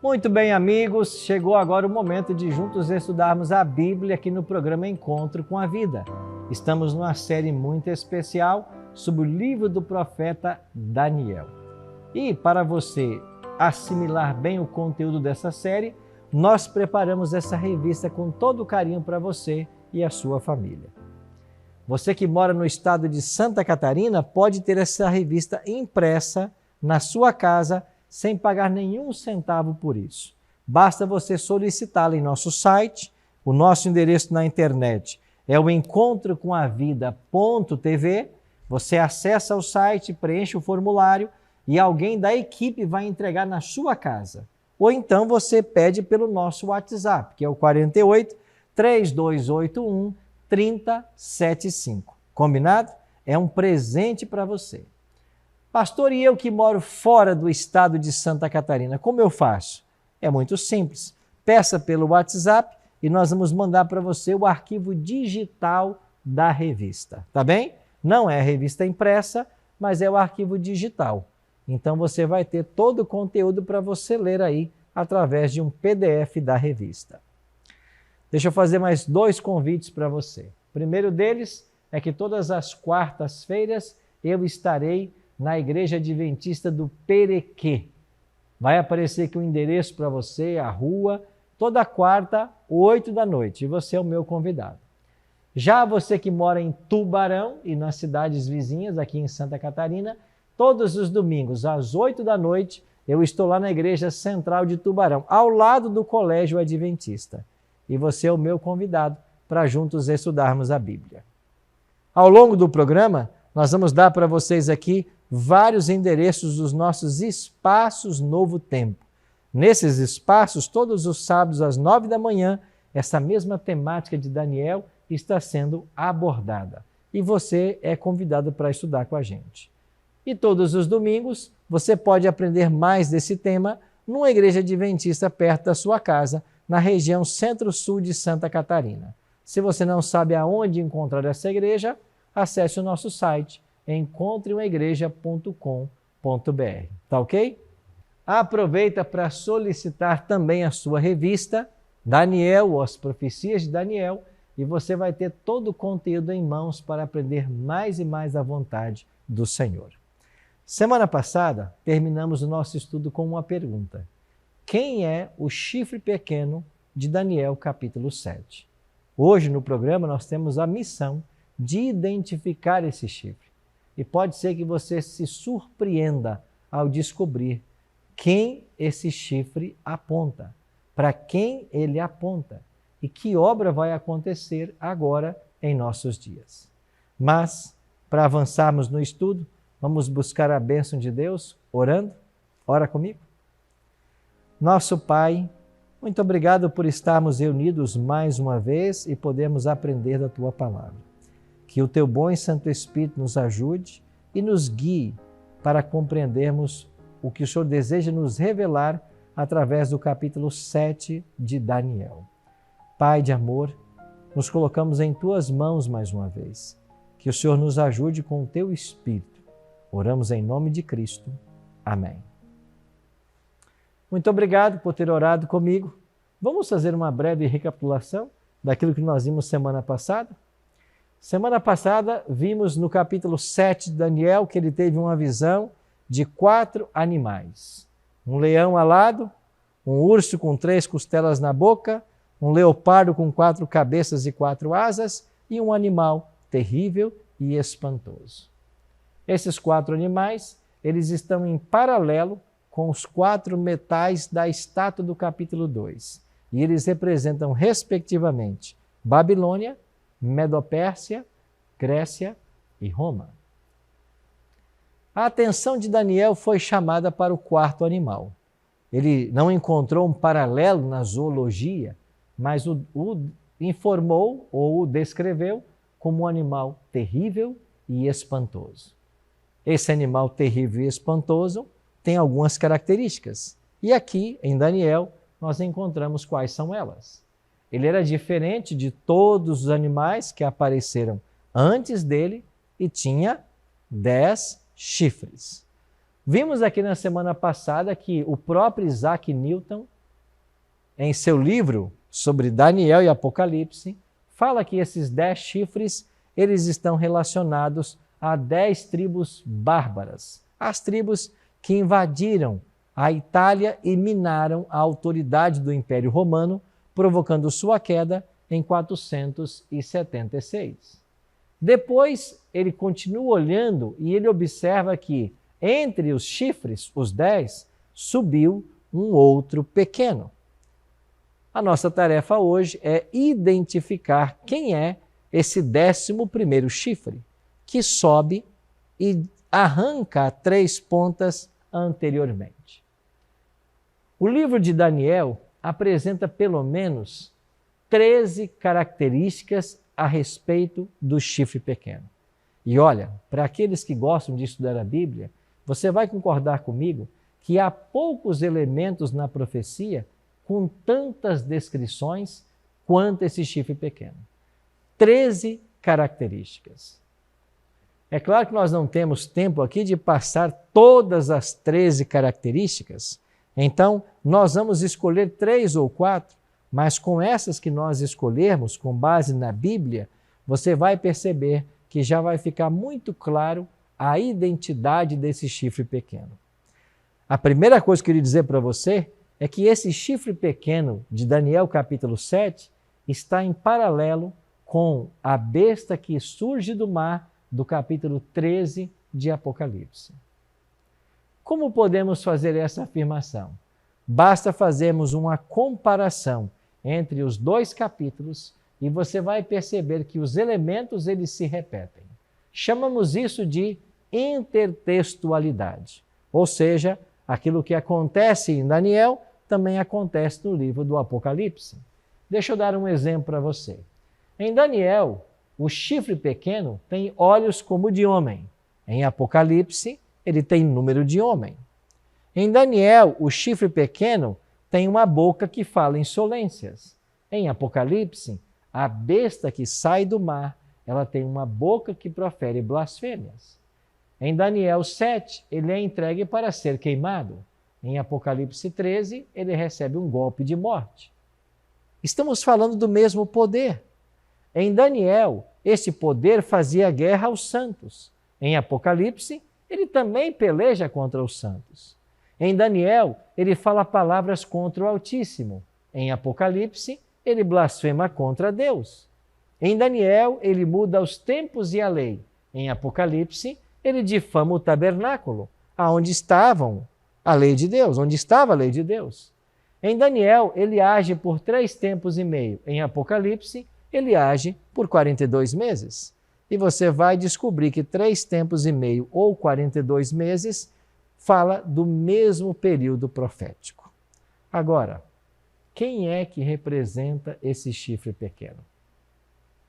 Muito bem, amigos, chegou agora o momento de juntos estudarmos a Bíblia aqui no programa Encontro com a Vida. Estamos numa série muito especial sobre o livro do profeta Daniel. E para você assimilar bem o conteúdo dessa série, nós preparamos essa revista com todo carinho para você e a sua família. Você que mora no estado de Santa Catarina pode ter essa revista impressa na sua casa sem pagar nenhum centavo por isso. Basta você solicitá-la em nosso site. O nosso endereço na internet é o encontrocomavida.tv. Você acessa o site, preenche o formulário e alguém da equipe vai entregar na sua casa. Ou então você pede pelo nosso WhatsApp, que é o 48 3281 3075. Combinado? É um presente para você. Pastor, e eu que moro fora do estado de Santa Catarina, como eu faço? É muito simples. Peça pelo WhatsApp e nós vamos mandar para você o arquivo digital da revista, tá bem? Não é a revista impressa, mas é o arquivo digital. Então você vai ter todo o conteúdo para você ler aí através de um PDF da revista. Deixa eu fazer mais 2 convites para você. O primeiro deles é que todas as quartas-feiras eu estarei na Igreja Adventista do Perequê. Vai aparecer aqui o endereço para você, a rua, toda quarta, 8 da noite, e você é o meu convidado. Já você que mora em Tubarão e nas cidades vizinhas, aqui em Santa Catarina, todos os domingos, às 8 da noite, eu estou lá na Igreja Central de Tubarão, ao lado do Colégio Adventista. E você é o meu convidado para juntos estudarmos a Bíblia. Ao longo do programa, nós vamos dar para vocês aqui vários endereços dos nossos espaços Novo Tempo. Nesses espaços, todos os sábados às 9 da manhã, essa mesma temática de Daniel está sendo abordada. E você é convidado para estudar com a gente. E todos os domingos, você pode aprender mais desse tema numa igreja adventista perto da sua casa, na região centro-sul de Santa Catarina. Se você não sabe aonde encontrar essa igreja, acesse o nosso site, encontreumaigreja.com.br. Tá ok? Aproveita para solicitar também a sua revista, Daniel, ou as Profecias de Daniel, e você vai ter todo o conteúdo em mãos para aprender mais e mais à vontade do Senhor. Semana passada, terminamos o nosso estudo com uma pergunta. Quem é o chifre pequeno de Daniel, capítulo 7? Hoje, no programa, nós temos a missão de identificar esse chifre. E pode ser que você se surpreenda ao descobrir quem esse chifre aponta, para quem ele aponta e que obra vai acontecer agora em nossos dias. Mas, para avançarmos no estudo, vamos buscar a bênção de Deus orando? Ora comigo. Nosso Pai, muito obrigado por estarmos reunidos mais uma vez e podermos aprender da Tua Palavra. Que o Teu bom e Santo Espírito nos ajude e nos guie para compreendermos o que o Senhor deseja nos revelar através do capítulo 7 de Daniel. Pai de amor, nos colocamos em Tuas mãos mais uma vez. Que o Senhor nos ajude com o Teu Espírito. Oramos em nome de Cristo. Amém. Muito obrigado por ter orado comigo. Vamos fazer uma breve recapitulação daquilo que nós vimos semana passada? Semana passada, vimos no capítulo 7 de Daniel que ele teve uma visão de 4 animais. Um leão alado, um urso com 3 costelas na boca, um leopardo com 4 cabeças e 4 asas e um animal terrível e espantoso. Esses 4 animais, eles estão em paralelo com os 4 metais da estátua do capítulo 2. E eles representam, respectivamente, Babilônia, Medopérsia, Grécia e Roma. A atenção de Daniel foi chamada para o 4º animal. Ele não encontrou um paralelo na zoologia, mas o informou ou o descreveu como um animal terrível e espantoso. Esse animal terrível e espantoso tem algumas características. E aqui, em Daniel, nós encontramos quais são elas. Ele era diferente de todos os animais que apareceram antes dele e tinha 10 chifres. Vimos aqui na semana passada que o próprio Isaac Newton em seu livro sobre Daniel e Apocalipse, fala que esses 10 chifres, eles estão relacionados a 10 tribos bárbaras, as tribos que invadiram a Itália e minaram a autoridade do Império Romano, provocando sua queda em 476. Depois, ele continua olhando e ele observa que entre os chifres, os 10, subiu um outro pequeno. A nossa tarefa hoje é identificar quem é esse 11º chifre, que sobe e arranca 3 pontas anteriormente. O livro de Daniel apresenta pelo menos 13 características a respeito do chifre pequeno. E olha, para aqueles que gostam de estudar a Bíblia, você vai concordar comigo que há poucos elementos na profecia com tantas descrições quanto esse chifre pequeno. 13 características. É claro que nós não temos tempo aqui de passar todas as 13 características, então nós vamos escolher 3 ou 4, mas com essas que nós escolhermos, com base na Bíblia, você vai perceber que já vai ficar muito claro a identidade desse chifre pequeno. A primeira coisa que eu queria dizer para você é que esse chifre pequeno de Daniel capítulo 7 está em paralelo com a besta que surge do mar do capítulo 13 de Apocalipse. Como podemos fazer essa afirmação? Basta fazermos uma comparação entre os 2 capítulos e você vai perceber que os elementos eles se repetem. Chamamos isso de intertextualidade, ou seja, aquilo que acontece em Daniel também acontece no livro do Apocalipse. Deixa eu dar um exemplo para você. Em Daniel, o chifre pequeno tem olhos como de homem. Em Apocalipse, ele tem número de homem. Em Daniel, o chifre pequeno tem uma boca que fala insolências. Em Apocalipse, a besta que sai do mar, ela tem uma boca que profere blasfêmias. Em Daniel 7, ele é entregue para ser queimado. Em Apocalipse 13, ele recebe um golpe de morte. Estamos falando do mesmo poder. Em Daniel, esse poder fazia guerra aos santos. Em Apocalipse, ele também peleja contra os santos. Em Daniel, ele fala palavras contra o Altíssimo. Em Apocalipse, ele blasfema contra Deus. Em Daniel, ele muda os tempos e a lei. Em Apocalipse, ele difama o tabernáculo, aonde estavam a lei de Deus, onde estava a lei de Deus. Em Daniel, ele age por 3 tempos e meio. Em Apocalipse, ele age por 42 meses. E você vai descobrir que 3 tempos e meio ou 42 meses fala do mesmo período profético. Agora, quem é que representa esse chifre pequeno?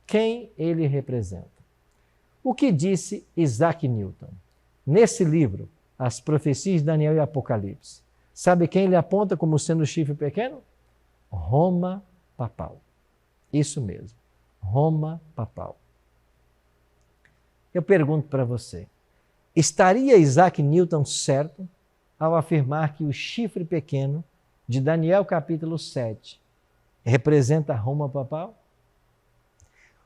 Quem ele representa? O que disse Isaac Newton? Nesse livro, As Profecias de Daniel e Apocalipse, sabe quem ele aponta como sendo o chifre pequeno? Roma papal. Isso mesmo, Roma papal. Eu pergunto para você, estaria Isaac Newton certo ao afirmar que o chifre pequeno de Daniel capítulo 7 representa Roma papal?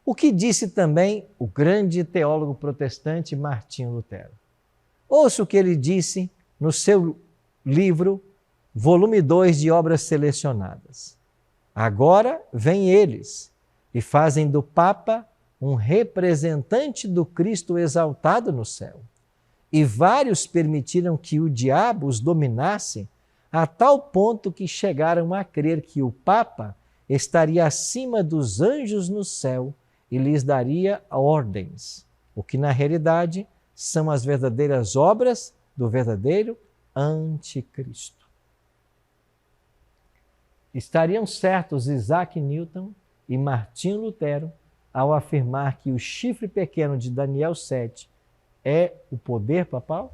O que disse também o grande teólogo protestante Martinho Lutero? Ouça o que ele disse no seu livro, volume 2 de Obras Selecionadas. Agora vêm eles e fazem do Papa um representante do Cristo exaltado no céu. E vários permitiram que o diabo os dominasse a tal ponto que chegaram a crer que o Papa estaria acima dos anjos no céu e lhes daria ordens, o que na realidade são as verdadeiras obras do verdadeiro anticristo. Estariam certos Isaac Newton e Martinho Lutero ao afirmar que o chifre pequeno de Daniel 7 é o poder papal?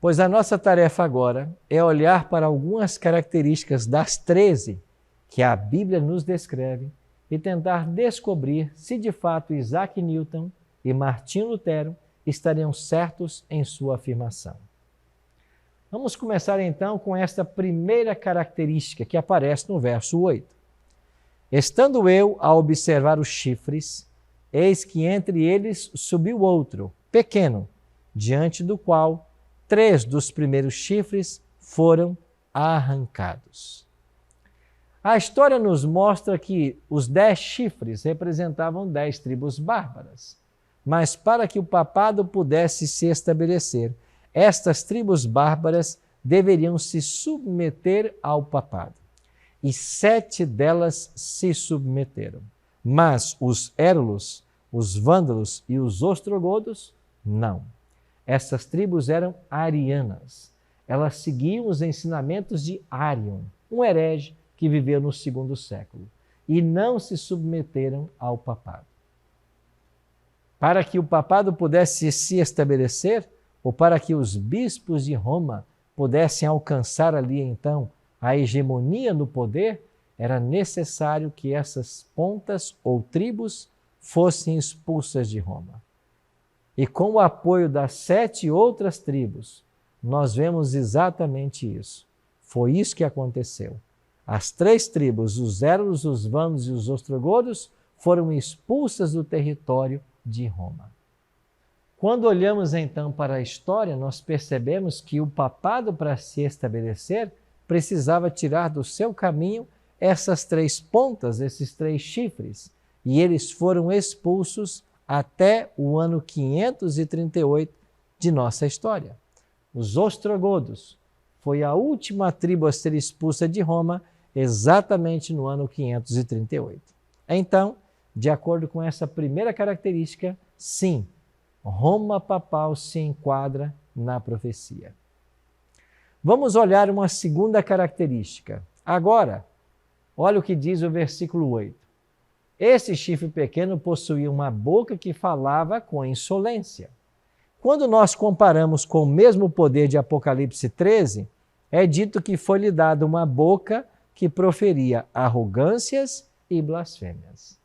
Pois a nossa tarefa agora é olhar para algumas características das 13 que a Bíblia nos descreve e tentar descobrir se de fato Isaac Newton e Martinho Lutero estariam certos em sua afirmação. Vamos começar então com esta primeira característica que aparece no verso 8. Estando eu a observar os chifres, eis que entre eles subiu outro, pequeno, diante do qual 3 dos primeiros chifres foram arrancados. A história nos mostra que os 10 chifres representavam 10 tribos bárbaras. Mas para que o papado pudesse se estabelecer, estas tribos bárbaras deveriam se submeter ao papado. E 7 delas se submeteram. Mas os érulos, os vândalos e os ostrogodos, não. Essas tribos eram arianas. Elas seguiam os ensinamentos de Árion, um herege que viveu no 2º século, e não se submeteram ao papado. Para que o papado pudesse se estabelecer, ou para que os bispos de Roma pudessem alcançar ali então a hegemonia no poder, era necessário que essas pontas ou tribos fossem expulsas de Roma. E com o apoio das 7 outras tribos, nós vemos exatamente isso. Foi isso que aconteceu. As 3 tribos, os érulos, os vândalos e os ostrogodos, foram expulsas do território de Roma. Quando olhamos então para a história, nós percebemos que o papado, para se estabelecer, precisava tirar do seu caminho essas 3 pontas, esses 3 chifres, e eles foram expulsos até o ano 538 de nossa história. Os ostrogodos foi a última tribo a ser expulsa de Roma, exatamente no ano 538. Então, de acordo com essa primeira característica, sim, Roma papal se enquadra na profecia. Vamos olhar uma segunda característica. Agora, olha o que diz o versículo 8. Esse chifre pequeno possuía uma boca que falava com insolência. Quando nós comparamos com o mesmo poder de Apocalipse 13, é dito que foi-lhe dada uma boca que proferia arrogâncias e blasfêmias.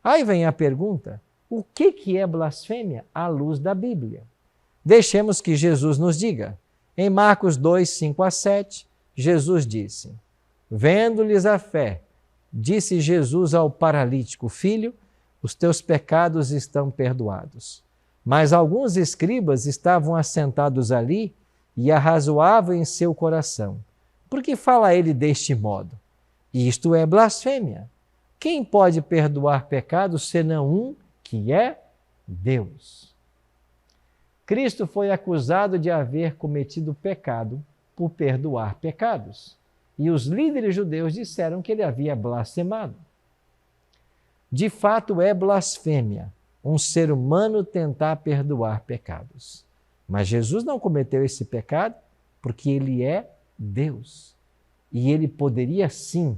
Aí vem a pergunta, o que é blasfêmia à luz da Bíblia? Deixemos que Jesus nos diga. Em Marcos 2, 5 a 7, Jesus disse, vendo-lhes a fé, disse Jesus ao paralítico, filho, os teus pecados estão perdoados. Mas alguns escribas estavam assentados ali e arrazoavam em seu coração. Por que fala ele deste modo? Isto é blasfêmia. Quem pode perdoar pecados senão um que é Deus? Cristo foi acusado de haver cometido pecado por perdoar pecados. E os líderes judeus disseram que ele havia blasfemado. De fato, é blasfêmia um ser humano tentar perdoar pecados. Mas Jesus não cometeu esse pecado porque ele é Deus. E ele poderia sim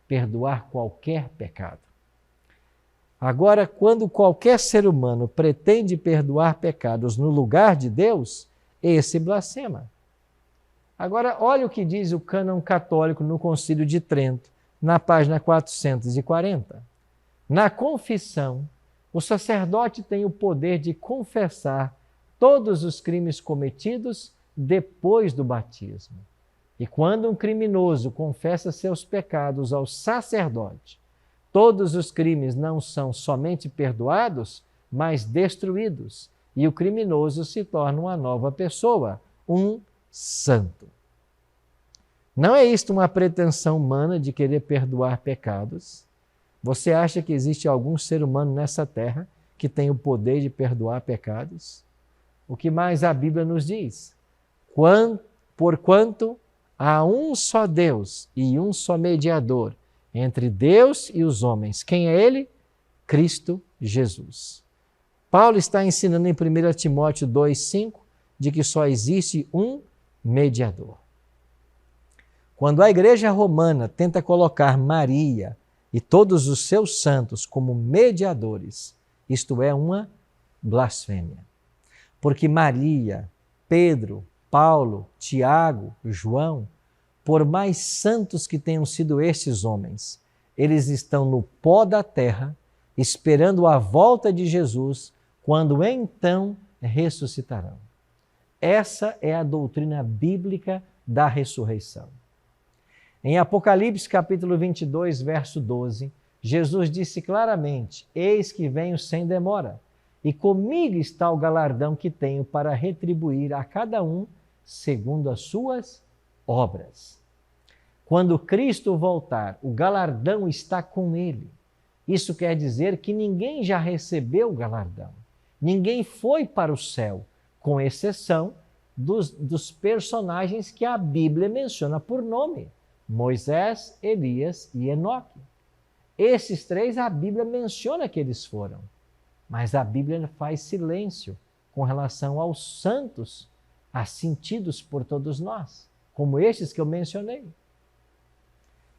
perdoar qualquer pecado. Agora, quando qualquer ser humano pretende perdoar pecados no lugar de Deus, esse blasfema. Agora, olha o que diz o cânon católico no Concílio de Trento, na página 440. Na confissão, o sacerdote tem o poder de confessar todos os crimes cometidos depois do batismo. E quando um criminoso confessa seus pecados ao sacerdote, todos os crimes não são somente perdoados, mas destruídos, e o criminoso se torna uma nova pessoa, um santo. Não é isto uma pretensão humana de querer perdoar pecados? Você acha que existe algum ser humano nessa terra que tem o poder de perdoar pecados? O que mais a Bíblia nos diz? Porquanto há um só Deus e um só mediador entre Deus e os homens. Quem é Ele? Cristo Jesus. Paulo está ensinando em 1 Timóteo 2,5 de que só existe um mediador. Quando a Igreja Romana tenta colocar Maria e todos os seus santos como mediadores, isto é uma blasfêmia. Porque Maria, Pedro, Paulo, Tiago, João, por mais santos que tenham sido estes homens, eles estão no pó da terra, esperando a volta de Jesus, quando então ressuscitarão. Essa é a doutrina bíblica da ressurreição. Em Apocalipse capítulo 22, verso 12, Jesus disse claramente: eis que venho sem demora, e comigo está o galardão que tenho para retribuir a cada um segundo as suas obras. Quando Cristo voltar, o galardão está com ele. Isso quer dizer que ninguém já recebeu o galardão. Ninguém foi para o céu, com exceção dos personagens que a Bíblia menciona por nome: Moisés, Elias e Enoque. Esses três a Bíblia menciona que eles foram, mas a Bíblia faz silêncio com relação aos santos assentidos por todos nós, como estes que eu mencionei.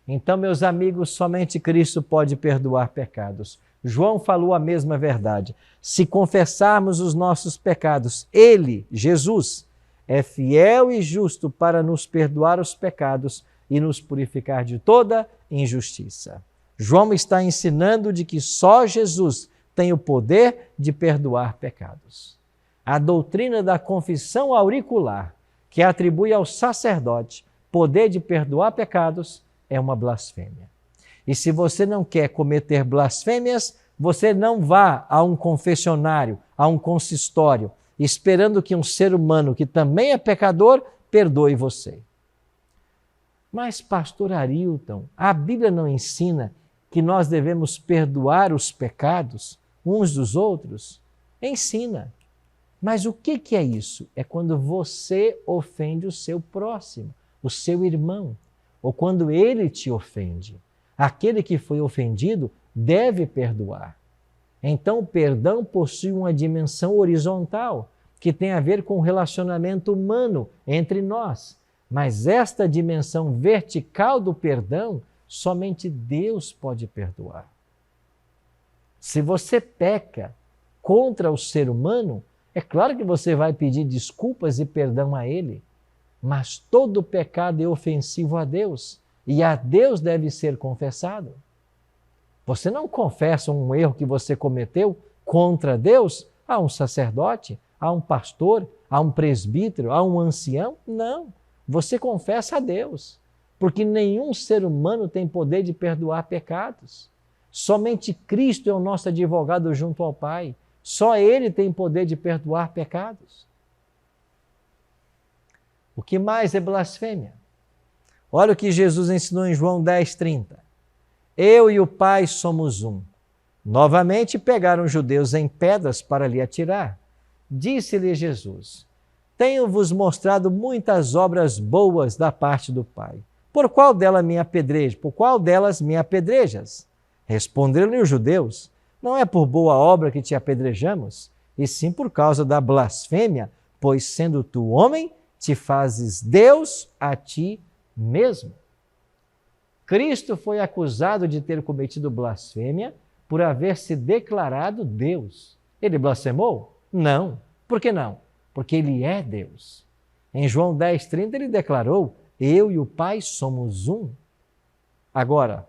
Então, meus amigos, somente Cristo pode perdoar pecados. João falou a mesma verdade. Se confessarmos os nossos pecados, Ele, Jesus, é fiel e justo para nos perdoar os pecados e nos purificar de toda injustiça. João está ensinando de que só Jesus tem o poder de perdoar pecados. A doutrina da confissão auricular, que atribui ao sacerdote poder de perdoar pecados, é uma blasfêmia. E se você não quer cometer blasfêmias, você não vá a um confessionário, a um consistório, esperando que um ser humano que também é pecador perdoe você. Mas, pastor Arilton, a Bíblia não ensina que nós devemos perdoar os pecados uns dos outros? Ensina. Mas o que é isso? É quando você ofende o seu próximo, o seu irmão, ou quando ele te ofende. Aquele que foi ofendido deve perdoar. Então, o perdão possui uma dimensão horizontal, que tem a ver com o relacionamento humano entre nós. Mas esta dimensão vertical do perdão, somente Deus pode perdoar. Se você peca contra o ser humano, é claro que você vai pedir desculpas e perdão a ele, mas todo pecado é ofensivo a Deus e a Deus deve ser confessado. Você não confessa um erro que você cometeu contra Deus a um sacerdote, a um pastor, a um presbítero, a um ancião? Não. Você confessa a Deus, porque nenhum ser humano tem poder de perdoar pecados. Somente Cristo é o nosso advogado junto ao Pai. Só Ele tem poder de perdoar pecados. O que mais é blasfêmia? Olha o que Jesus ensinou em João 10:30. Eu e o Pai somos um. Novamente pegaram os judeus em pedras para lhe atirar. Disse-lhe Jesus: tenho-vos mostrado muitas obras boas da parte do Pai. Por qual delas me apedrejas? Por qual delas me apedrejas? Responderam-lhe os judeus: não é por boa obra que te apedrejamos, e sim por causa da blasfêmia, pois sendo tu homem, te fazes Deus a ti mesmo. Cristo foi acusado de ter cometido blasfêmia por haver se declarado Deus. Ele blasfemou? Não. Por que não? Porque ele é Deus. Em João 10:30 ele declarou: eu e o Pai somos um. Agora,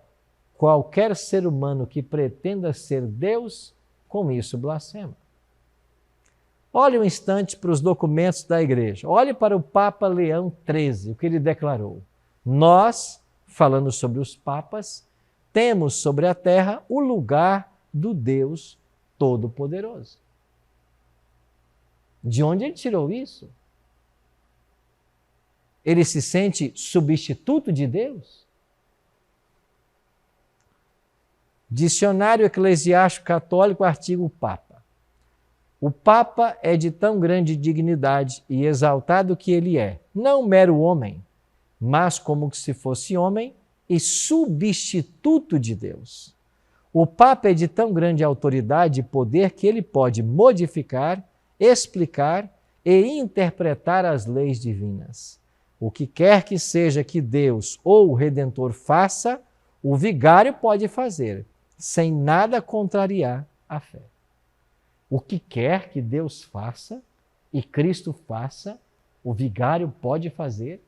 qualquer ser humano que pretenda ser Deus, com isso blasfema. Olhe um instante para os documentos da igreja. Olhe para o Papa Leão XIII, o que ele declarou. Nós, falando sobre os papas, temos sobre a terra o lugar do Deus Todo-Poderoso. De onde ele tirou isso? Ele se sente substituto de Deus? Dicionário Eclesiástico Católico, artigo Papa. O Papa é de tão grande dignidade e exaltado que ele é, não mero homem, mas como se fosse homem e substituto de Deus. O Papa é de tão grande autoridade e poder que ele pode modificar, explicar e interpretar as leis divinas. O que quer que seja que Deus ou o Redentor faça, o vigário pode fazer, sem nada contrariar a fé. O que quer que Deus faça e Cristo faça, o vigário pode fazer.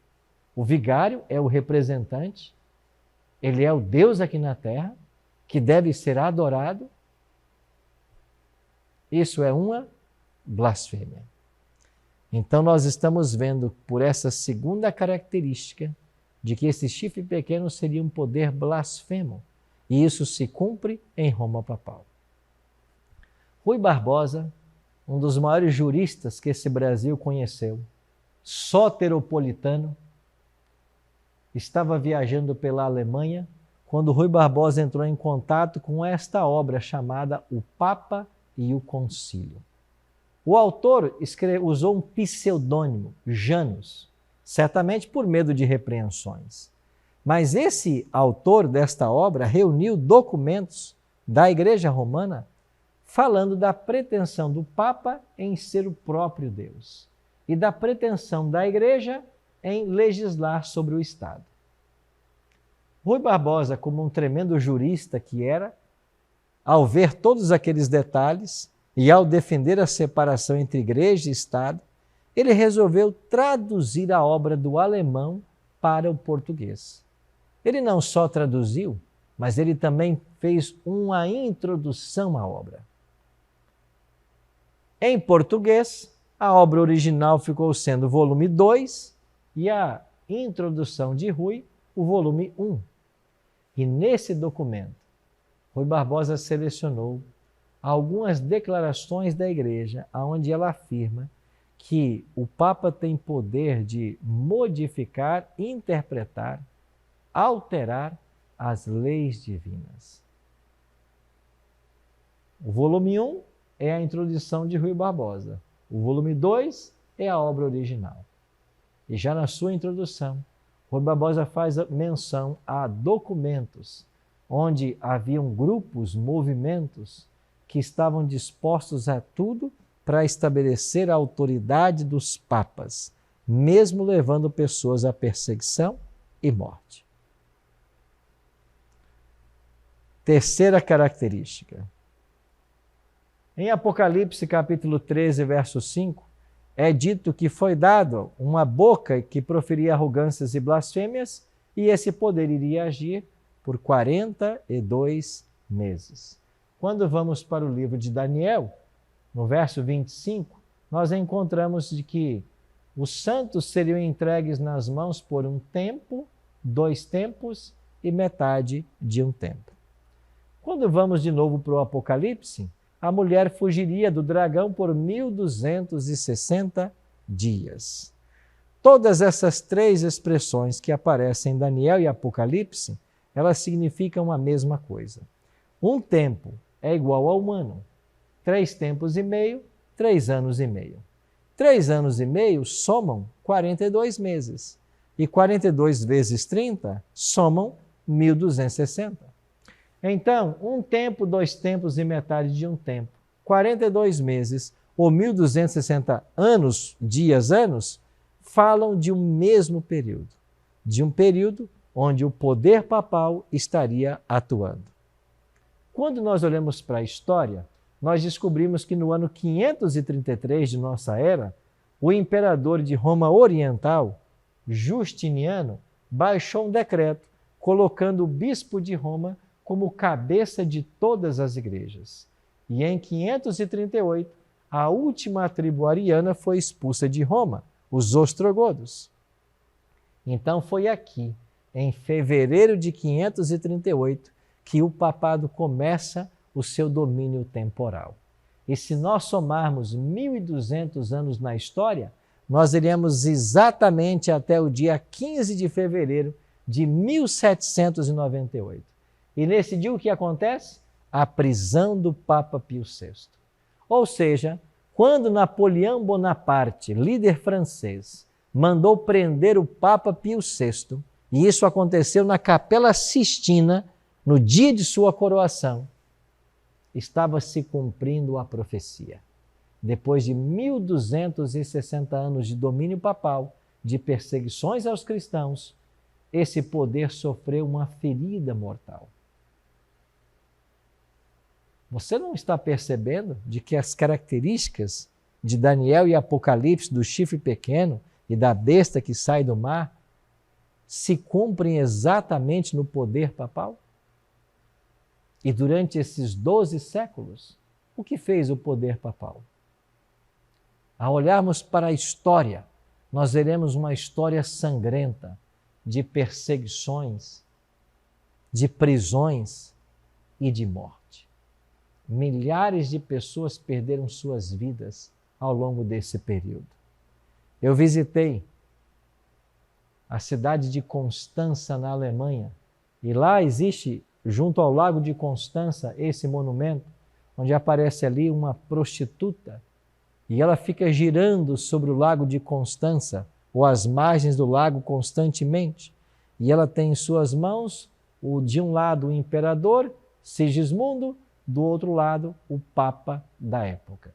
O vigário é o representante, ele é o Deus aqui na terra, que deve ser adorado. Isso é uma blasfêmia. Então nós estamos vendo por essa segunda característica de que esse chifre pequeno seria um poder blasfemo. E isso se cumpre em Roma papal. Rui Barbosa, um dos maiores juristas que esse Brasil conheceu, soteropolitano, estava viajando pela Alemanha quando Rui Barbosa entrou em contato com esta obra chamada O Papa e o Concílio. O autor usou um pseudônimo, Janus, certamente por medo de repreensões. Mas esse autor desta obra reuniu documentos da Igreja Romana falando da pretensão do Papa em ser o próprio Deus e da pretensão da Igreja em legislar sobre o Estado. Rui Barbosa, como um tremendo jurista que era, ao ver todos aqueles detalhes e ao defender a separação entre Igreja e Estado, ele resolveu traduzir a obra do alemão para o português. Ele não só traduziu, mas ele também fez uma introdução à obra. Em português, a obra original ficou sendo o volume 2 e a introdução de Rui, o volume 1. E nesse documento, Rui Barbosa selecionou algumas declarações da Igreja, onde ela afirma que o Papa tem poder de modificar, interpretar, alterar as leis divinas. O volume 1 é a introdução de Rui Barbosa. O volume 2 é a obra original. E já na sua introdução, Rui Barbosa faz menção a documentos onde haviam grupos, movimentos que estavam dispostos a tudo para estabelecer a autoridade dos papas, mesmo levando pessoas à perseguição e morte. Terceira característica. Em Apocalipse capítulo 13, verso 5, é dito que foi dado uma boca que proferia arrogâncias e blasfêmias, e esse poder iria agir por 42 meses. Quando vamos para o livro de Daniel, no verso 25, nós encontramos de que os santos seriam entregues nas mãos por um tempo, 2 tempos e metade de um tempo. Quando vamos de novo para o Apocalipse, a mulher fugiria do dragão por 1260 dias. Todas essas 3 expressões que aparecem em Daniel e Apocalipse, elas significam a mesma coisa. Um tempo é igual ao humano. 3 tempos e meio, 3 anos e meio. 3 anos e meio somam 42 meses. E 42 vezes 30 somam 1260. Então, um tempo, 2 tempos e metade de um tempo, 42 meses ou 1260 anos, anos, falam de um mesmo período. De um período onde o poder papal estaria atuando. Quando nós olhamos para a história, nós descobrimos que no ano 533 de nossa era, o imperador de Roma Oriental, Justiniano, baixou um decreto colocando o bispo de Roma como cabeça de todas as igrejas. E em 538, a última tribo ariana foi expulsa de Roma, os ostrogodos. Então foi aqui, em fevereiro de 538, que o papado começa o seu domínio temporal. E se nós somarmos 1.200 anos na história, nós iremos exatamente até o dia 15 de fevereiro de 1798. E nesse dia o que acontece? A prisão do Papa Pio VI. Ou seja, quando Napoleão Bonaparte, líder francês, mandou prender o Papa Pio VI, e isso aconteceu na Capela Sistina, no dia de sua coroação, estava se cumprindo a profecia. Depois de 1260 anos de domínio papal, de perseguições aos cristãos, esse poder sofreu uma ferida mortal. Você não está percebendo de que as características de Daniel e Apocalipse, do chifre pequeno e da besta que sai do mar, se cumprem exatamente no poder papal? E durante esses 12 séculos, o que fez o poder papal? Ao olharmos para a história, nós veremos uma história sangrenta de perseguições, de prisões e de morte. Milhares de pessoas perderam suas vidas ao longo desse período. Eu visitei a cidade de Constança, na Alemanha, e lá existe, junto ao Lago de Constança, esse monumento, onde aparece ali uma prostituta, e ela fica girando sobre o Lago de Constança, ou as margens do lago constantemente, e ela tem em suas mãos, de um lado o imperador, Sigismundo, do outro lado o Papa da época.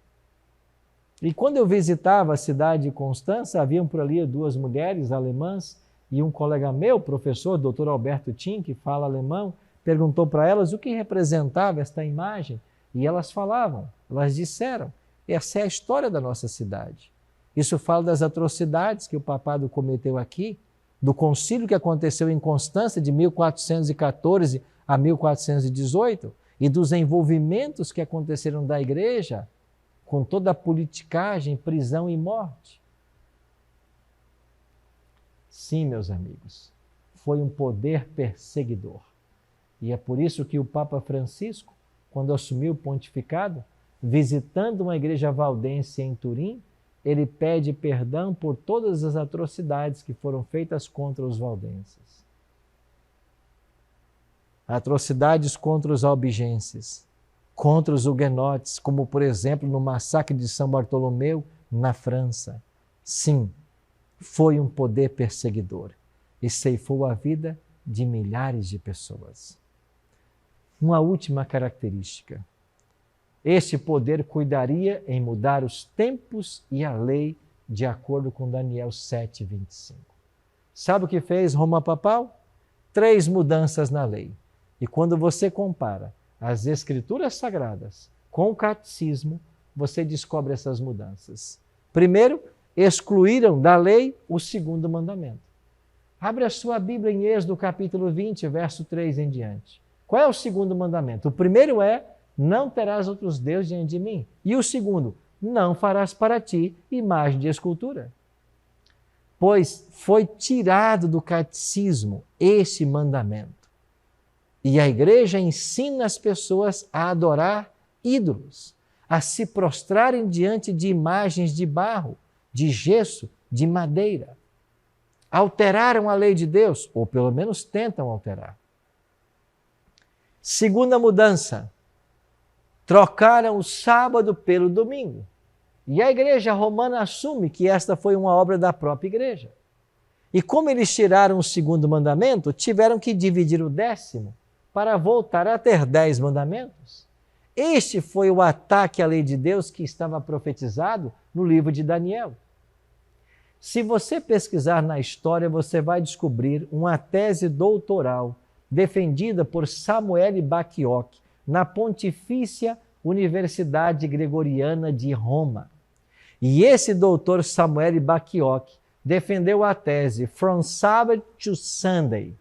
E quando eu visitava a cidade de Constança, haviam por ali duas mulheres alemãs, e um colega meu, professor, Dr. Alberto Tim, que fala alemão, perguntou para elas o que representava esta imagem, e elas falavam, elas disseram, essa é a história da nossa cidade. Isso fala das atrocidades que o papado cometeu aqui, do concílio que aconteceu em Constança de 1414 a 1418 e dos envolvimentos que aconteceram da igreja com toda a politicagem, prisão e morte. Sim, meus amigos, foi um poder perseguidor. E é por isso que o Papa Francisco, quando assumiu o pontificado, visitando uma igreja valdense em Turim, ele pede perdão por todas as atrocidades que foram feitas contra os valdenses. Atrocidades contra os albigenses, contra os huguenotes, como por exemplo no massacre de São Bartolomeu, na França. Sim, foi um poder perseguidor e ceifou a vida de milhares de pessoas. Uma última característica. Este poder cuidaria em mudar os tempos e a lei de acordo com Daniel 7:25. Sabe o que fez Roma Papal? 3 mudanças na lei. E quando você compara as Escrituras Sagradas com o Catecismo, você descobre essas mudanças. Primeiro, excluíram da lei o 2º mandamento. Abre a sua Bíblia em Êxodo capítulo 20, verso 3 em diante. Qual é o 2º mandamento? O primeiro é: não terás outros deuses diante de mim. E o 2º, não farás para ti imagem de escultura. Pois foi tirado do catecismo esse mandamento. E a igreja ensina as pessoas a adorar ídolos, a se prostrarem diante de imagens de barro, de gesso, de madeira. Alteraram a lei de Deus, ou pelo menos tentam alterar. Segunda mudança. Trocaram o sábado pelo domingo. E a igreja romana assume que esta foi uma obra da própria igreja. E como eles tiraram o 2º mandamento, tiveram que dividir o 10º para voltar a ter 10 mandamentos. Este foi o ataque à lei de Deus que estava profetizado no livro de Daniel. Se você pesquisar na história, você vai descobrir uma tese doutoral defendida por Samuel Bacchiocchi na Pontifícia Universidade Gregoriana de Roma. E esse doutor Samuel Bacchiocchi defendeu a tese From Sabbath to Sunday,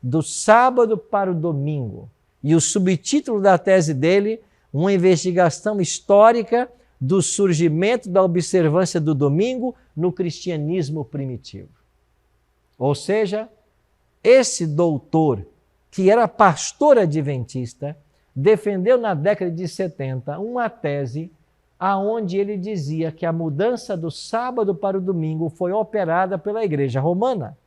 do sábado para o domingo. E o subtítulo da tese dele, uma investigação histórica do surgimento da observância do domingo no cristianismo primitivo. Ou seja, esse doutor, que era pastor adventista, defendeu na década de 70 uma tese aonde ele dizia que a mudança do sábado para o domingo foi operada pela Igreja Romana.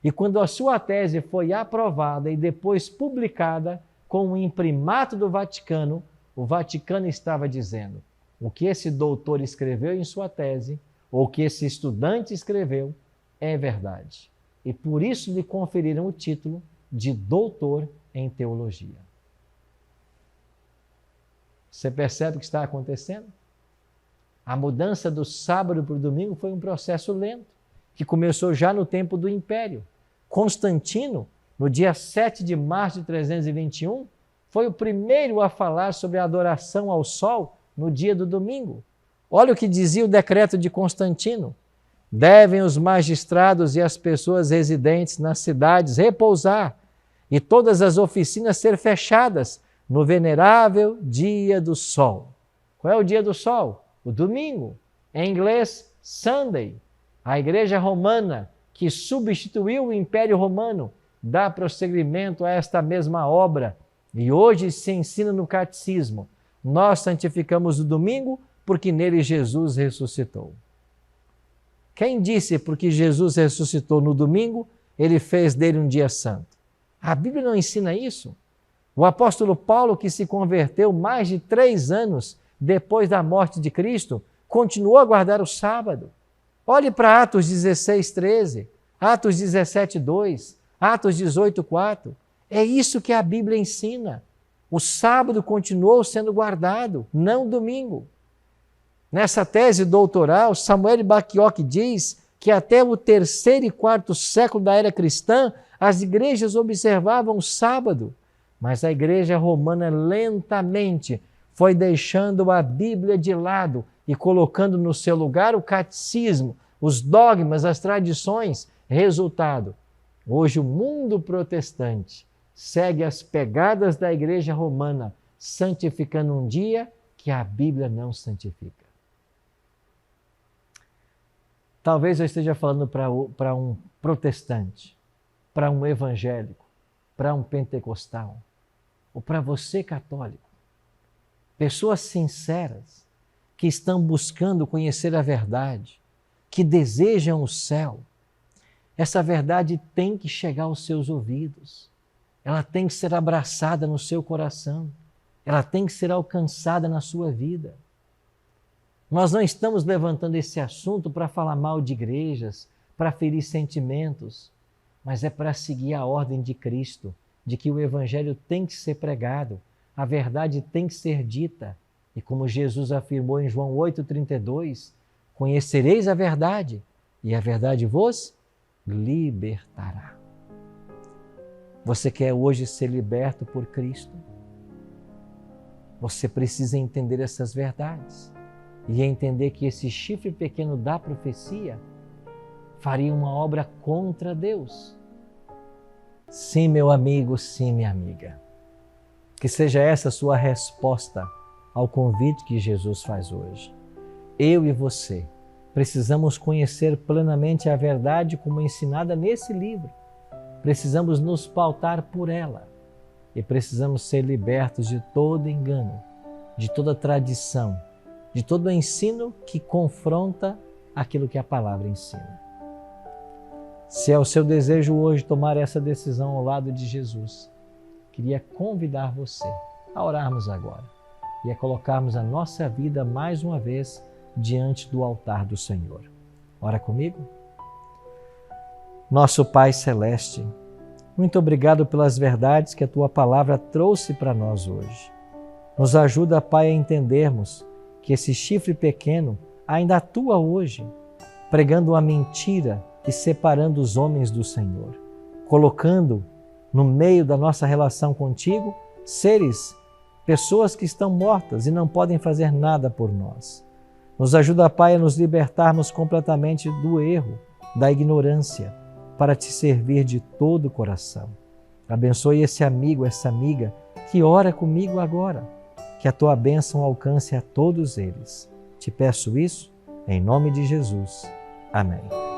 E quando a sua tese foi aprovada e depois publicada com o imprimato do Vaticano, o Vaticano estava dizendo: o que esse doutor escreveu em sua tese, ou o que esse estudante escreveu, é verdade. E por isso lhe conferiram o título de doutor em teologia. Você percebe o que está acontecendo? A mudança do sábado para o domingo foi um processo lento, que começou já no tempo do Império. Constantino, no dia 7 de março de 321, foi o primeiro a falar sobre a adoração ao sol no dia do domingo. Olha o que dizia o decreto de Constantino: devem os magistrados e as pessoas residentes nas cidades repousar e todas as oficinas ser fechadas no venerável dia do sol. Qual é o dia do sol? O domingo. Em inglês, Sunday. A Igreja Romana, que substituiu o Império Romano, dá prosseguimento a esta mesma obra. E hoje se ensina no catecismo. Nós santificamos o domingo porque nele Jesus ressuscitou. Quem disse porque Jesus ressuscitou no domingo, ele fez dele um dia santo? A Bíblia não ensina isso. O apóstolo Paulo, que se converteu mais de 3 anos depois da morte de Cristo, continuou a guardar o sábado. Olhe para Atos 16:13, Atos 17:2, Atos 18:4. É isso que a Bíblia ensina. O sábado continuou sendo guardado, não domingo. Nessa tese doutoral, Samuel Bacchiocchi diz que até o 3º e 4º século da era cristã, as igrejas observavam o sábado, mas a igreja romana lentamente foi deixando a Bíblia de lado e colocando no seu lugar o catecismo, os dogmas, as tradições. Resultado, hoje o mundo protestante segue as pegadas da igreja romana, santificando um dia que a Bíblia não santifica. Talvez eu esteja falando para um protestante, para um evangélico, para um pentecostal, ou para você católico. Pessoas sinceras que estão buscando conhecer a verdade, que desejam o céu. Essa verdade tem que chegar aos seus ouvidos. Ela tem que ser abraçada no seu coração. Ela tem que ser alcançada na sua vida. Nós não estamos levantando esse assunto para falar mal de igrejas, para ferir sentimentos, mas é para seguir a ordem de Cristo, de que o Evangelho tem que ser pregado, a verdade tem que ser dita. E como Jesus afirmou em João 8,32, conhecereis a verdade, e a verdade vos libertará. Você quer hoje ser liberto por Cristo? Você precisa entender essas verdades e entender que esse chifre pequeno da profecia faria uma obra contra Deus. Sim, meu amigo, sim, minha amiga. Que seja essa a sua resposta ao convite que Jesus faz hoje. Eu e você precisamos conhecer plenamente a verdade como ensinada nesse livro. Precisamos nos pautar por ela e precisamos ser libertos de todo engano, de toda tradição, de todo ensino que confronta aquilo que a palavra ensina. Se é o seu desejo hoje tomar essa decisão ao lado de Jesus, queria convidar você a orarmos agora e a colocarmos a nossa vida mais uma vez diante do altar do Senhor. Ora comigo? Nosso Pai Celeste, muito obrigado pelas verdades que a Tua Palavra trouxe para nós hoje. Nos ajuda, Pai, a entendermos que esse chifre pequeno ainda atua hoje, pregando a mentira e separando os homens do Senhor, colocando no meio da nossa relação contigo pessoas que estão mortas e não podem fazer nada por nós. Nos ajuda, Pai, a nos libertarmos completamente do erro, da ignorância, para te servir de todo o coração. Abençoe esse amigo, essa amiga que ora comigo agora. Que a tua bênção alcance a todos eles. Te peço isso em nome de Jesus. Amém.